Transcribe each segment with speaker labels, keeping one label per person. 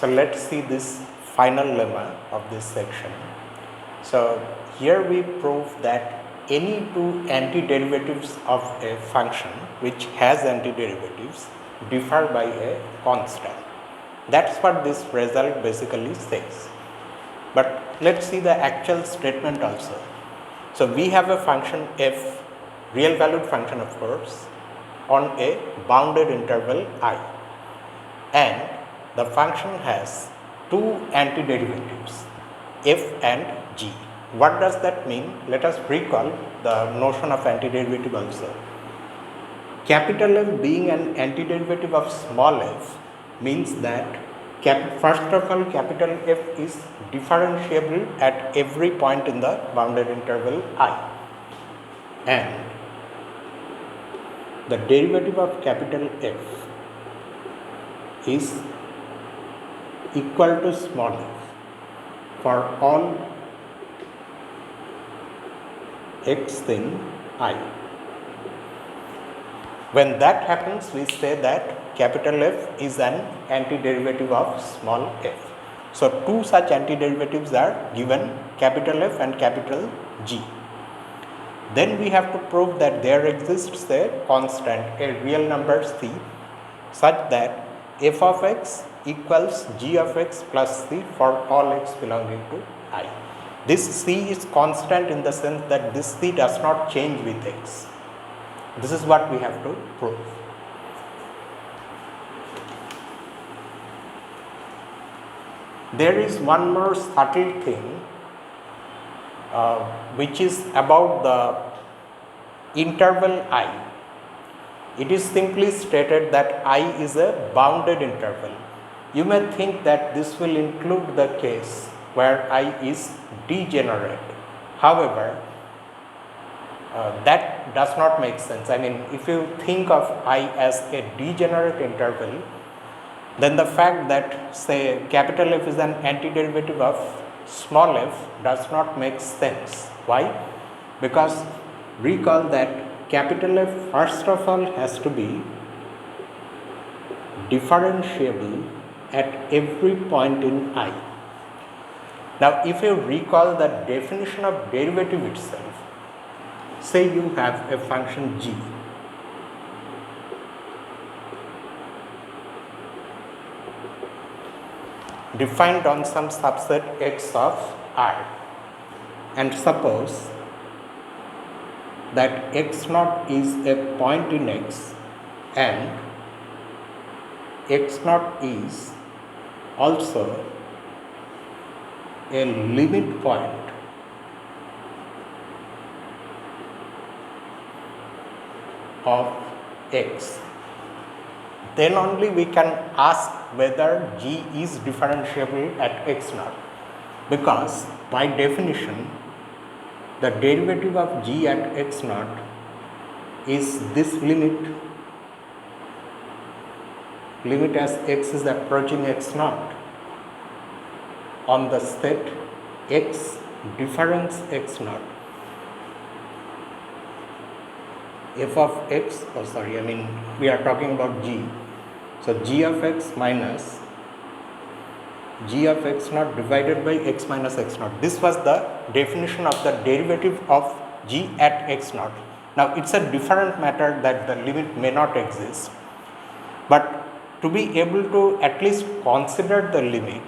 Speaker 1: So let's see this final lemma of this section. So here we prove that any two antiderivatives of a function which has antiderivatives differ by a constant. That's what this result basically says. But let's see the actual statement also. So we have a function f, real valued function of course, on a bounded interval I, and the function has two antiderivatives f and g. What does that mean? Let us recall the notion of antiderivative also. Capital F being an antiderivative of small f means that first of all capital F is differentiable at every point in the bounded interval I, and the derivative of capital F is equal to small f for all x in I. When that happens, we say that capital F is an antiderivative of small f. So two such antiderivatives are given, capital F and capital G. Then we have to prove that there exists a constant, a real number c, such that f of x equals g of x plus c for all x belonging to I. This c is constant in the sense that this c does not change with x. This is what we have to prove. There is one more subtle thing which is about the interval I. It is simply stated that I is a bounded interval. You may think that this will include the case where I is degenerate. However, that does not make sense. I mean, if you think of I as a degenerate interval, then the fact that say capital F is an antiderivative of small f does not make sense. Why? Because recall that capital F first of all has to be differentiable at every point in I. Now, if you recall the definition of derivative itself, say you have a function g defined on some subset x of R, and suppose that x naught is a point in x and x naught is also a limit point of x, then only we can ask whether g is differentiable at x naught, because by definition the derivative of g at x naught is this limit as x is approaching x naught on the set x difference x naught f of x, we are talking about g. So g of x minus g of x naught divided by x minus x naught. This was the definition of the derivative of g at x naught. Now it's a different matter that the limit may not exist, but to be able to at least consider the limit,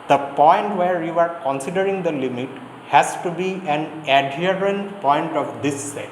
Speaker 1: the point where you are considering the limit has to be an adherent point of this set.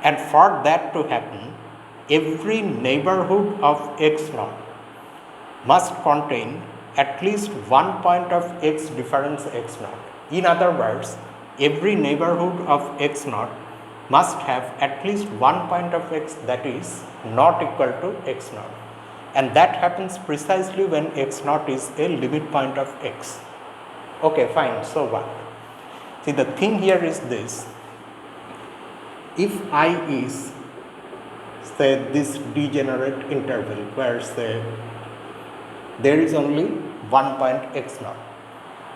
Speaker 1: And for that to happen, every neighborhood of x naught must contain at least one point of x difference x naught. In other words, every neighborhood of x naught must have at least one point of x that is not equal to x naught. And that happens precisely when x naught is a limit point of x. Okay, fine, so what? See, the thing here is this. If I is, say, this degenerate interval where, say, there is only one point x naught,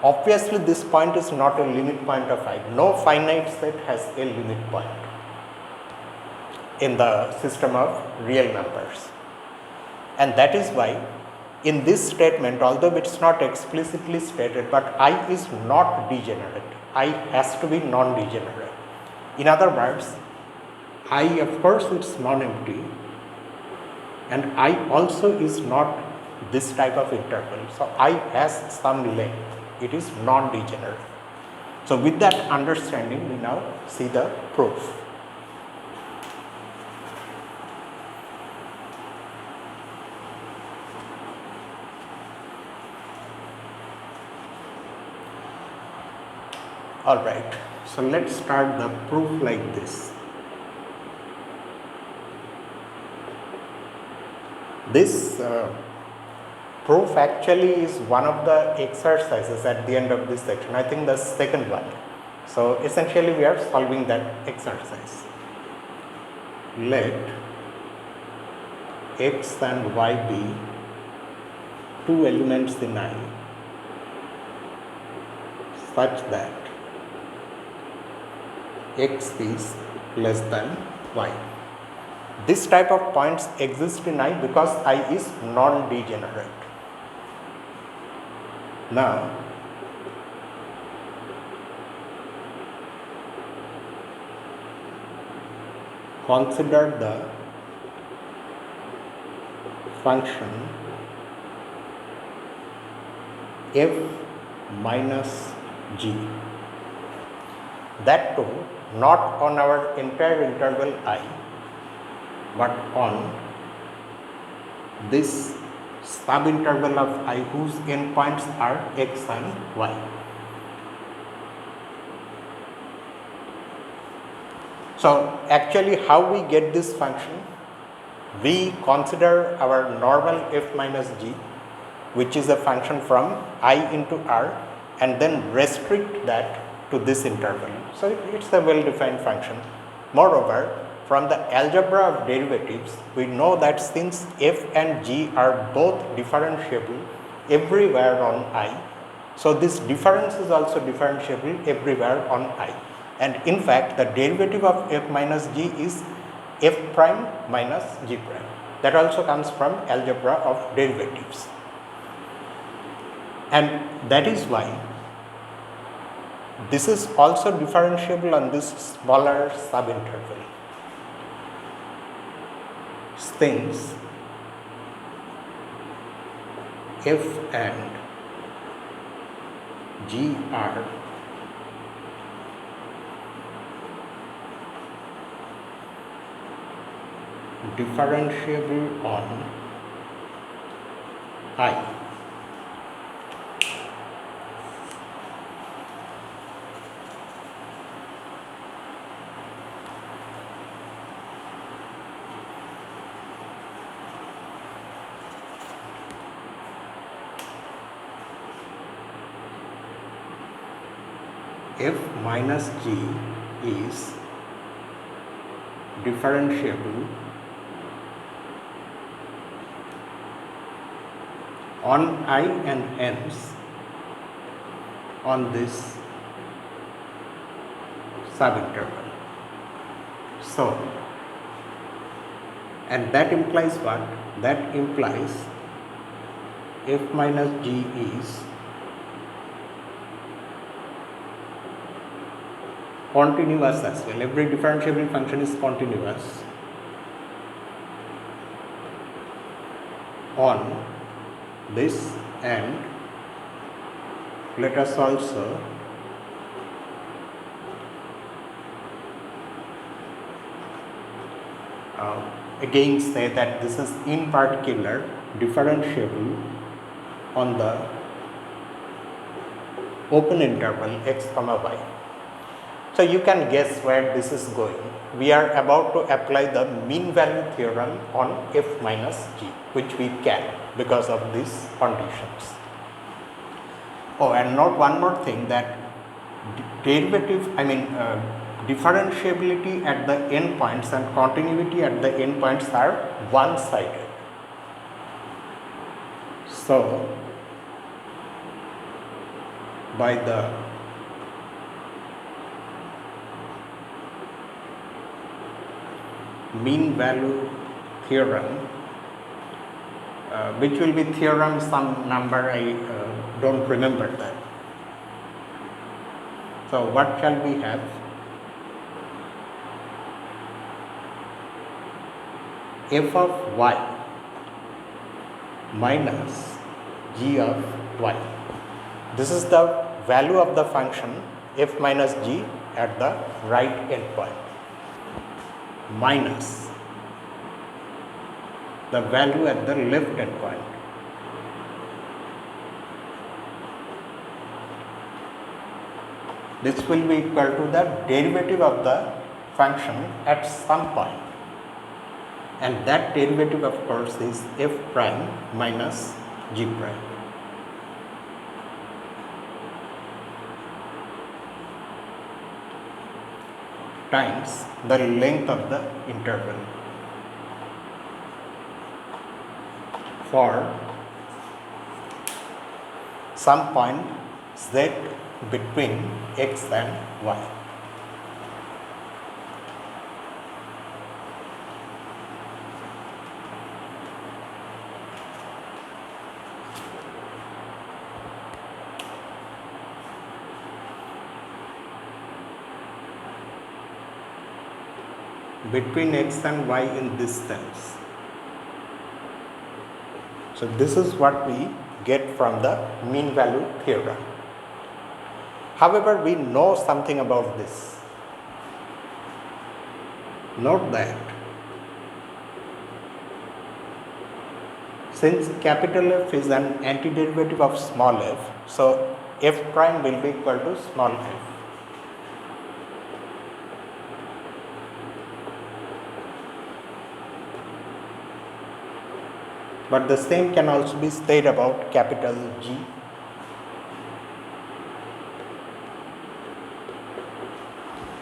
Speaker 1: obviously this point is not a limit point of I. No finite set has a limit point in the system of real numbers. And that is why in this statement, although it's not explicitly stated, but I is not degenerate. I has to be non-degenerate. In other words, I of course it's non-empty, and I also is not this type of interval. So I has some length. It is non-degenerate. So with that understanding, we now see the proof. Alright, so let's start the proof like this. This proof actually is one of the exercises at the end of this section, I think the second one. So essentially we are solving that exercise. Let x and y be two elements in I such that x is less than y. This type of points exist in I because I is non-degenerate. Now, consider the function f minus g. That too, not on our entire interval I, but on this subinterval of I whose endpoints are x and y. So actually how we get this function? We consider our normal f minus g, which is a function from I into R, and then restrict that to this interval. So it's a well-defined function. Moreover, from the algebra of derivatives, we know that since f and g are both differentiable everywhere on I, so this difference is also differentiable everywhere on I. And in fact, the derivative of f minus g is f prime minus g prime. That also comes from algebra of derivatives. And that is why this is also differentiable on this smaller subinterval. Since f and g are differentiable on I, f minus g is differentiable on I and hence on this subinterval. So, and that implies what? That implies f minus g is continuous as well. Every differentiable function is continuous on this, and let us also again say that this is in particular differentiable on the open interval x comma y. So you can guess where this is going. We are about to apply the mean value theorem on f minus g, which we can because of these conditions. Oh, and note one more thing, that differentiability at the endpoints and continuity at the endpoints are one-sided. So, by the mean value theorem, which will be theorem some number, I don't remember that. So what shall we have? F of y minus g of y. This is the value of the function f minus g at the right endpoint, minus the value at the left endpoint. This will be equal to the derivative of the function at some point, and that derivative of course is f prime minus g prime. Times the length of the interval for some point z between x and y. Between x and y in this sense. So this is what we get from the mean value theorem. However, we know something about this. Note that since capital F is an antiderivative of small f, so f prime will be equal to small f. But the same can also be said about capital G.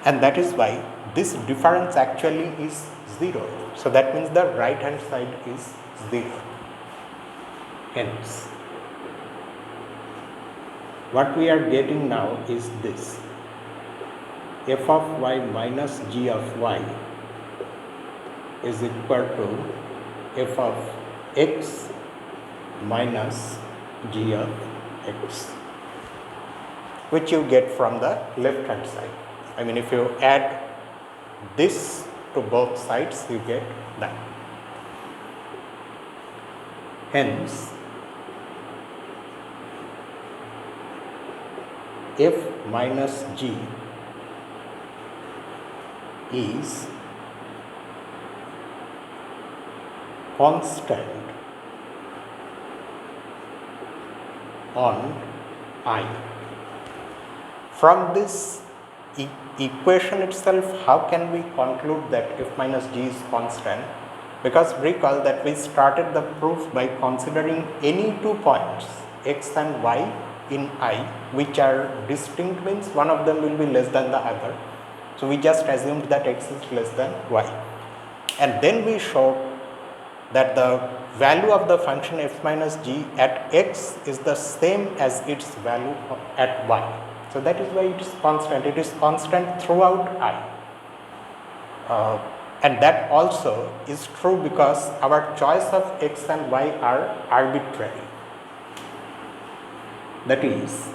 Speaker 1: And that is why this difference actually is 0. So that means the right hand side is 0. Hence, what we are getting now is this: f of y minus g of y is equal to f of x minus g of x, which you get from the left hand side. I mean, if you add this to both sides, you get that. Hence, f minus g is constant on I. From this equation itself, how can we conclude that f minus g is constant? Because recall that we started the proof by considering any 2 points x and y in I which are distinct, means one of them will be less than the other. So we just assumed that x is less than y, and then we showed that the value of the function f minus g at x is the same as its value at y. So that is why it is constant. It is constant throughout I. And that also is true because our choice of x and y are arbitrary. That is,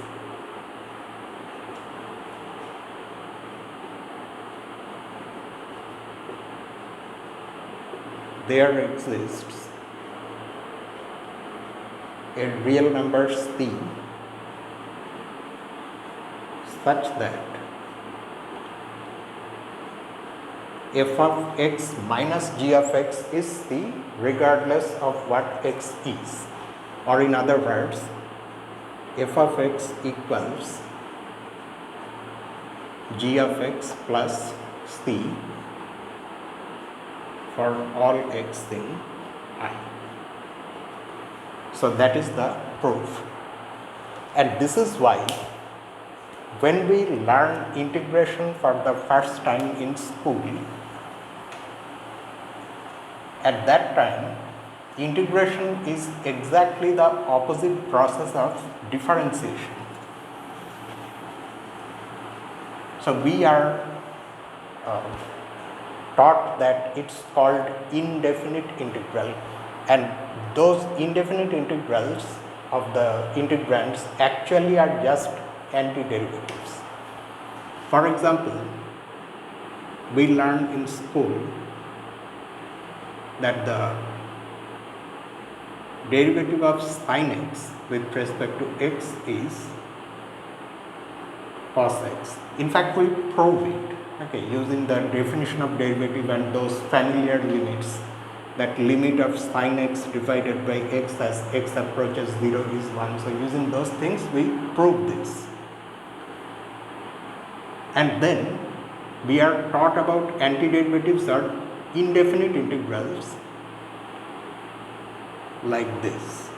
Speaker 1: there exists a real number c such that f of x minus g of x is c regardless of what x is, or in other words, f of x equals g of x plus c for all x in I. So that is the proof, and this is why when we learn integration for the first time in school, at that time integration is exactly the opposite process of differentiation. So we are taught that it's called indefinite integral, and those indefinite integrals of the integrands actually are just antiderivatives. For example, we learned in school that the derivative of sin x with respect to x is cos x. In fact, we prove it, okay, using the definition of derivative and those familiar limits, that limit of sin x divided by x as x approaches 0 is 1. So using those things we prove this. And then we are taught about antiderivatives or indefinite integrals like this.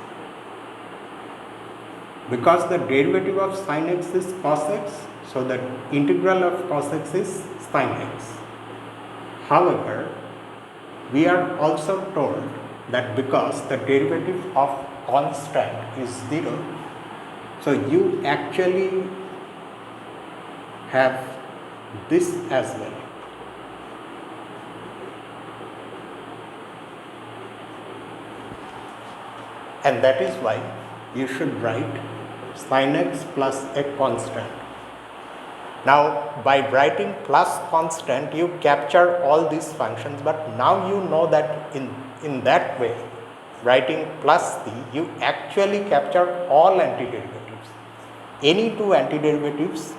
Speaker 1: Because the derivative of sin x is cos x, so the integral of cos x is sin x. However, we are also told that because the derivative of constant is 0, so you actually have this as well. And that is why you should write sin x plus a constant. Now, by writing plus constant, you capture all these functions, but now you know that in that way, writing plus c, you actually capture all antiderivatives. Any two antiderivatives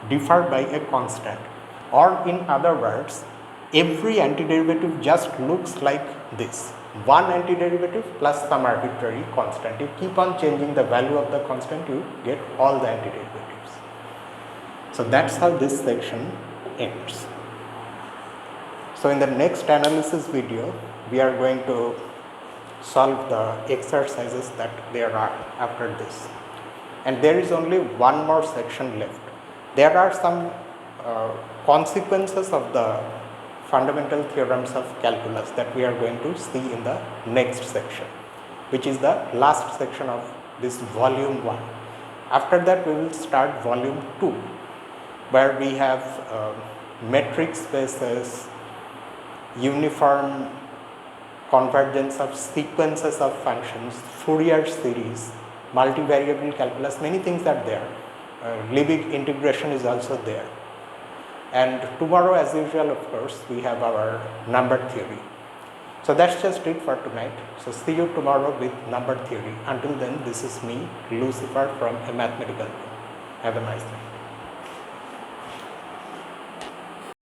Speaker 1: differ by a constant, or in other words, every antiderivative just looks like this. One antiderivative plus some arbitrary constant. You keep on changing the value of the constant, you get all the antiderivatives. So that's how this section ends. So in the next analysis video, we are going to solve the exercises that there are after this. And there is only one more section left. There are some consequences of the fundamental theorems of calculus that we are going to see in the next section, which is the last section of this volume 1. After that, we will start volume 2, where we have metric spaces, uniform convergence of sequences of functions, Fourier series, multivariable calculus, many things are there. Liebig integration is also there. And tomorrow, as usual, of course, we have our number theory. So that's just it for tonight. So see you tomorrow with number theory. Until then, this is me, Lucifer, from A Mathematical Room. Have a nice day.